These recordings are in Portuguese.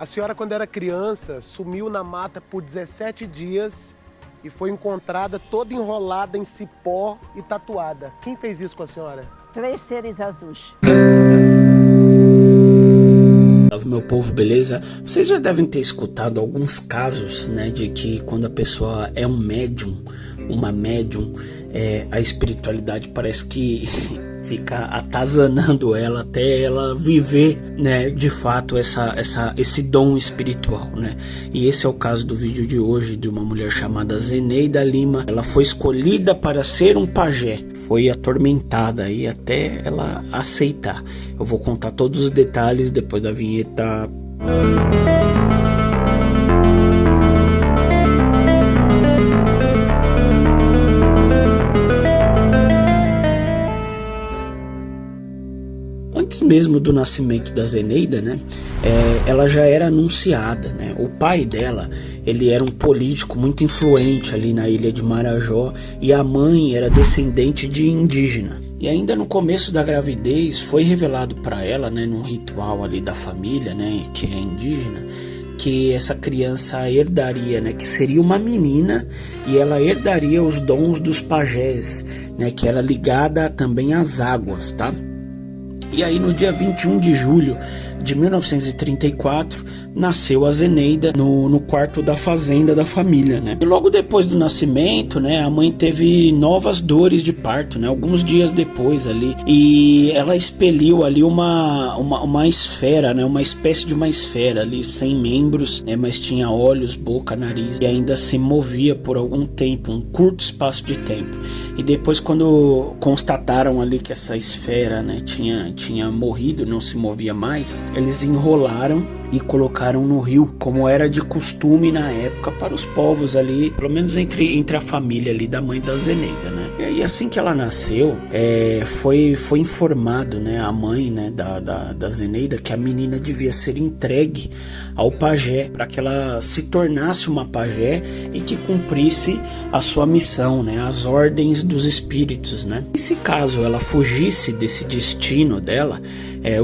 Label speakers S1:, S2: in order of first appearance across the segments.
S1: A senhora, quando era criança, sumiu na mata por 17 dias e foi encontrada toda enrolada em cipó e tatuada. Quem fez isso com a senhora?
S2: 3 seres azuis.
S3: Salve, meu povo, beleza? Vocês já devem ter escutado alguns casos, né, de que quando a pessoa é um médium, uma médium, a espiritualidade parece que fica atazanando ela até ela viver, né, de fato esse dom espiritual, né? E esse é o caso do vídeo de hoje, de uma mulher chamada Zeneida Lima. Ela foi escolhida para ser um pajé, foi atormentada aí até ela aceitar. Eu vou contar todos os detalhes depois da vinheta. Antes mesmo do nascimento da Zeneida, né, ela já era anunciada, né? O pai dela, ele era um político muito influente ali na ilha de Marajó, e a mãe era descendente de indígena. E ainda no começo da gravidez foi revelado para ela, né, num ritual ali da família, né, que é indígena, que essa criança herdaria, né, que seria uma menina, e ela herdaria os dons dos pajés, né, que era ligada também às águas, tá? E aí no dia 21 de julho de 1934 nasceu a Zeneida no quarto da fazenda da família, né? E logo depois do nascimento, né, a mãe teve novas dores de parto, né, alguns dias depois ali, e ela expeliu ali uma esfera, né, uma espécie de uma esfera ali sem membros, né, mas tinha olhos, boca, nariz, e ainda se movia por algum tempo, um curto espaço de tempo. E depois, quando constataram ali que essa esfera, né, tinha morrido, não se movia mais, eles enrolaram e colocaram no rio, como era de costume na época para os povos ali, pelo menos entre a família ali da mãe da Zeneida, né? E aí, assim que ela nasceu, foi informado, né, a mãe, né, da Zeneida, que a menina devia ser entregue ao pajé, para que ela se tornasse uma pajé e que cumprisse a sua missão, né, as ordens dos espíritos, né? E se caso ela fugisse desse destino dela,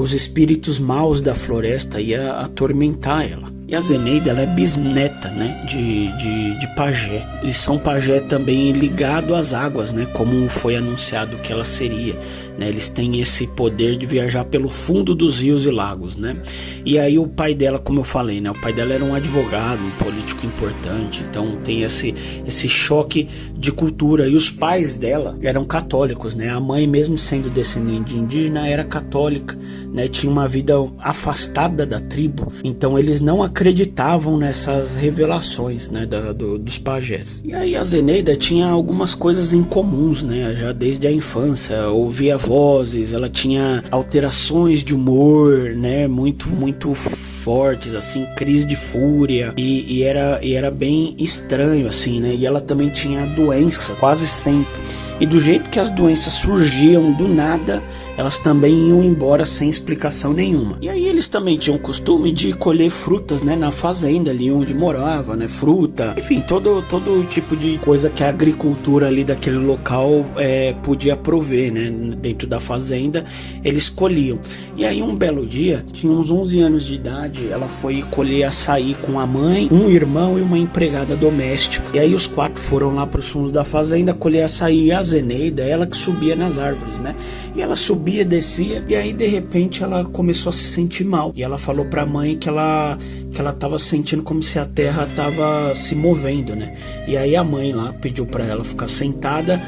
S3: os espíritos maus da floresta iam atormentar ela. E a Zeneida, ela é bisneta, né, de pajé. E são pajé também ligado às águas, né, como foi anunciado que ela seria, né? Eles têm esse poder de viajar pelo fundo dos rios e lagos, né? E aí o pai dela, como eu falei, né, o pai dela era um advogado, um político importante, então tem esse choque de cultura. E os pais dela eram católicos, né? A mãe, mesmo sendo descendente de indígena, era católica, né? Tinha uma vida afastada da tribo, então eles não acreditavam nessas revelações, né, dos pajés. E aí a Zeneida tinha algumas coisas em comuns, né, já desde a infância. Ouvia vozes, ela tinha alterações de humor, né, muito fortes, assim, crise de fúria, e era bem estranho, assim, né? E ela também tinha doença quase sempre. E do jeito que as doenças surgiam do nada, elas também iam embora sem explicação nenhuma. E aí eles também tinham o costume de colher frutas, né, na fazenda ali onde morava, né, fruta, enfim, todo tipo de coisa que a agricultura ali daquele local podia prover, né, dentro da fazenda, eles colhiam. E aí um belo dia, tinha uns 11 anos de idade, ela foi colher açaí com a mãe, um irmão e uma empregada doméstica. E aí os 4 foram lá para os fundos da fazenda colher açaí. E a Zeneida, ela que subia nas árvores, né? E ela subia, descia, e aí de repente ela começou a se sentir mal. E ela falou pra mãe que ela tava sentindo como se a terra tava se movendo, né? E aí a mãe lá pediu pra ela ficar sentada,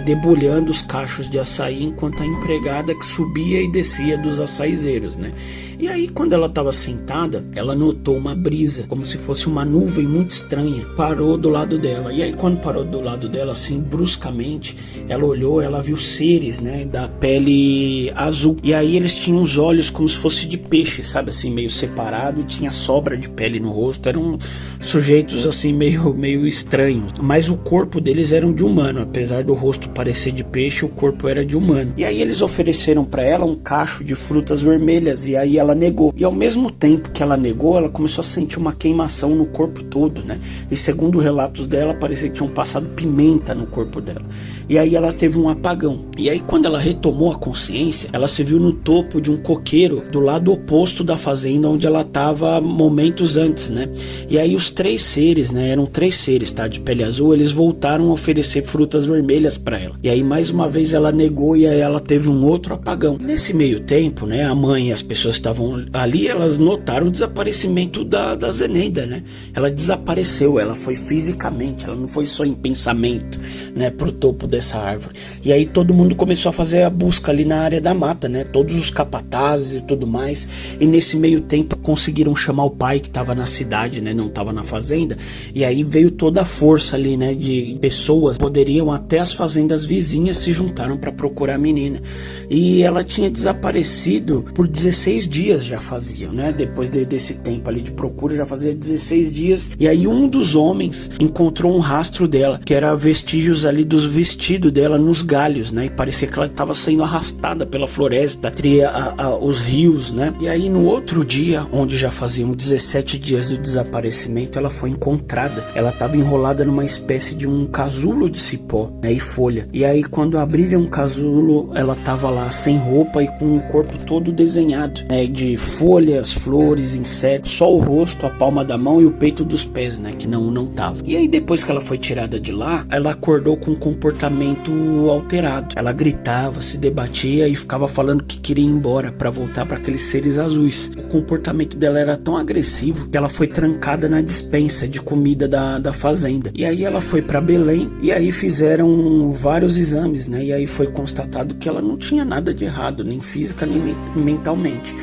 S3: debulhando os cachos de açaí, enquanto a empregada que subia e descia dos açaizeiros, né? E aí quando ela estava sentada, ela notou uma brisa, como se fosse uma nuvem muito estranha, parou do lado dela. E aí quando parou do lado dela, assim, bruscamente, ela olhou, ela viu seres, né, da pele azul. E aí eles tinham os olhos como se fosse de peixe, sabe, assim, meio separado, e tinha sobra de pele no rosto. Eram sujeitos assim meio estranhos, mas o corpo deles era de humano, apesar do rosto rosto parecer de peixe, o corpo era de humano. E aí eles ofereceram para ela um cacho de frutas vermelhas, e aí ela negou. E ao mesmo tempo que ela negou, ela começou a sentir uma queimação no corpo todo, né? E segundo relatos dela, parecia que tinham passado pimenta no corpo dela. E aí ela teve um apagão. E aí quando ela retomou a consciência, ela se viu no topo de um coqueiro do lado oposto da fazenda onde ela estava momentos antes, né? E aí os 3 seres, né? Eram 3 seres, tá? De pele azul, eles voltaram a oferecer frutas vermelhas para ela. E aí mais uma vez ela negou e aí ela teve um outro apagão. Nesse meio tempo, né? A mãe e as pessoas que estavam ali, elas notaram o desaparecimento da Zeneida, né? Ela desapareceu, ela foi fisicamente, ela não foi só em pensamento, né? Pro topo dessa árvore. E aí todo mundo começou a fazer a busca ali na área da mata, né? Todos os capatazes e tudo mais. E nesse meio tempo conseguiram chamar o pai que estava na cidade, né? Não estava na fazenda. E aí veio toda a força ali, né? De pessoas que poderiam até as fazendas vizinhas se juntaram para procurar a menina. E ela tinha desaparecido por 16 dias já fazia, né? Depois desse tempo ali de procura já fazia 16 dias. E aí um dos homens encontrou um rastro dela, que era vestígios ali dos vestidos dela nos galhos, né? E parecia que ela estava sendo arrastada pela floresta, entre os rios, né? E aí no outro dia, onde já faziam 17 dias do desaparecimento, ela foi encontrada. Ela estava enrolada numa espécie de um casulo de cipó, né? E folha. E aí quando abriram o casulo, ela estava lá sem roupa e com o corpo todo desenhado, né? De folhas, flores, insetos, só o rosto, a palma da mão e o peito dos pés, né? Que não tava. E aí depois que ela foi tirada de lá, ela acordou com um comportamento alterado. Ela gritava, se debatia e ficava falando que queria ir embora para voltar para aqueles seres azuis. O comportamento dela era tão agressivo que ela foi trancada na despensa de comida da fazenda. E aí ela foi para Belém e aí fizeram vários exames, né? E aí foi constatado que ela não tinha nada de errado, nem física nem mentalmente.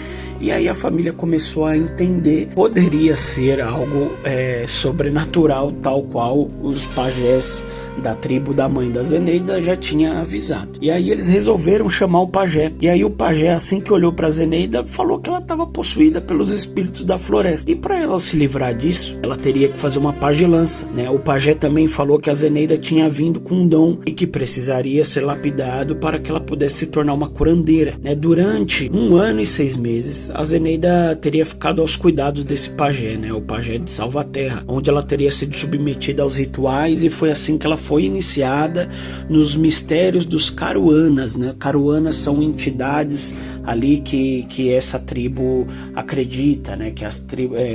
S3: E aí a família começou a entender que poderia ser algo sobrenatural, tal qual os pajés da tribo da mãe da Zeneida já tinha avisado. E aí eles resolveram chamar o pajé. E aí o pajé, assim que olhou para Zeneida, falou que ela estava possuída pelos espíritos da floresta. E para ela se livrar disso, ela teria que fazer uma pagelança, né? O pajé também falou que a Zeneida tinha vindo com um dom e que precisaria ser lapidado para que ela pudesse se tornar uma curandeira, né? Durante 1 ano e 6 meses, a Zeneida teria ficado aos cuidados desse pajé, né? O pajé de Salvaterra, onde ela teria sido submetida aos rituais, e foi assim que ela foi iniciada nos mistérios dos Caruanas, né? Caruanas são entidades ali que essa tribo acredita, né? Que as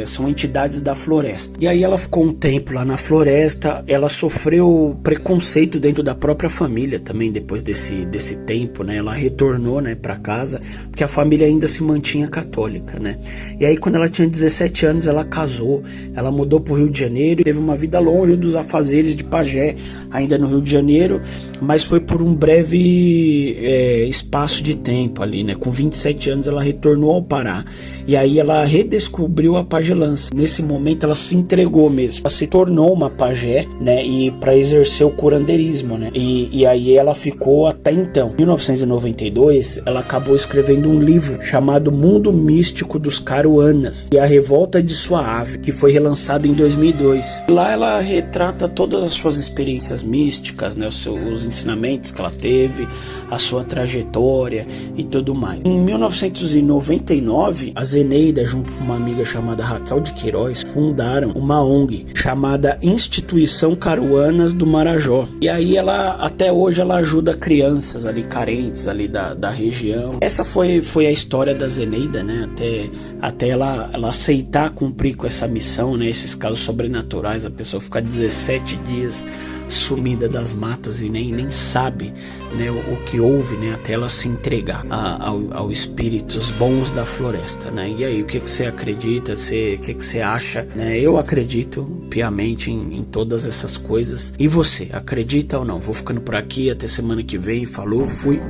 S3: são entidades da floresta. E aí ela ficou um tempo lá na floresta. Ela sofreu preconceito dentro da própria família também depois desse tempo, né? Ela retornou, né, para casa, porque a família ainda se mantinha católica, né? E aí quando ela tinha 17 anos ela casou, ela mudou para o Rio de Janeiro e teve uma vida longe dos afazeres de pajé, ainda no Rio de Janeiro, mas foi por um breve espaço de tempo ali, né? Com 27 anos ela retornou ao Pará e aí ela redescobriu a pagelança. Nesse momento ela se entregou mesmo, ela se tornou uma pajé, né? E para exercer o curandeirismo, né? E aí ela ficou até então. Em 1992 ela acabou escrevendo um livro chamado Mundo Místico dos Caruanas e a Revolta de Sua Ave, que foi relançado em 2002. Lá ela retrata todas as suas experiências místicas, né? Os ensinamentos que ela teve, a sua trajetória e tudo mais. Em 1999, a Zeneida, junto com uma amiga chamada Raquel de Queiroz, fundaram uma ONG chamada Instituição Caruanas do Marajó. E aí ela, até hoje, ela ajuda crianças ali carentes ali da região. Essa foi a história da Zeneida, né? Até ela aceitar cumprir com essa missão, né? Esses casos sobrenaturais, a pessoa ficar 17 dias sumida das matas e nem sabe, né, o que houve, né, até ela se entregar aos espíritos bons da floresta, né? E aí, o que você acredita? O que você acha, né? Eu acredito piamente em todas essas coisas. E você, acredita ou não? Vou ficando por aqui, até semana que vem. Falou, fui.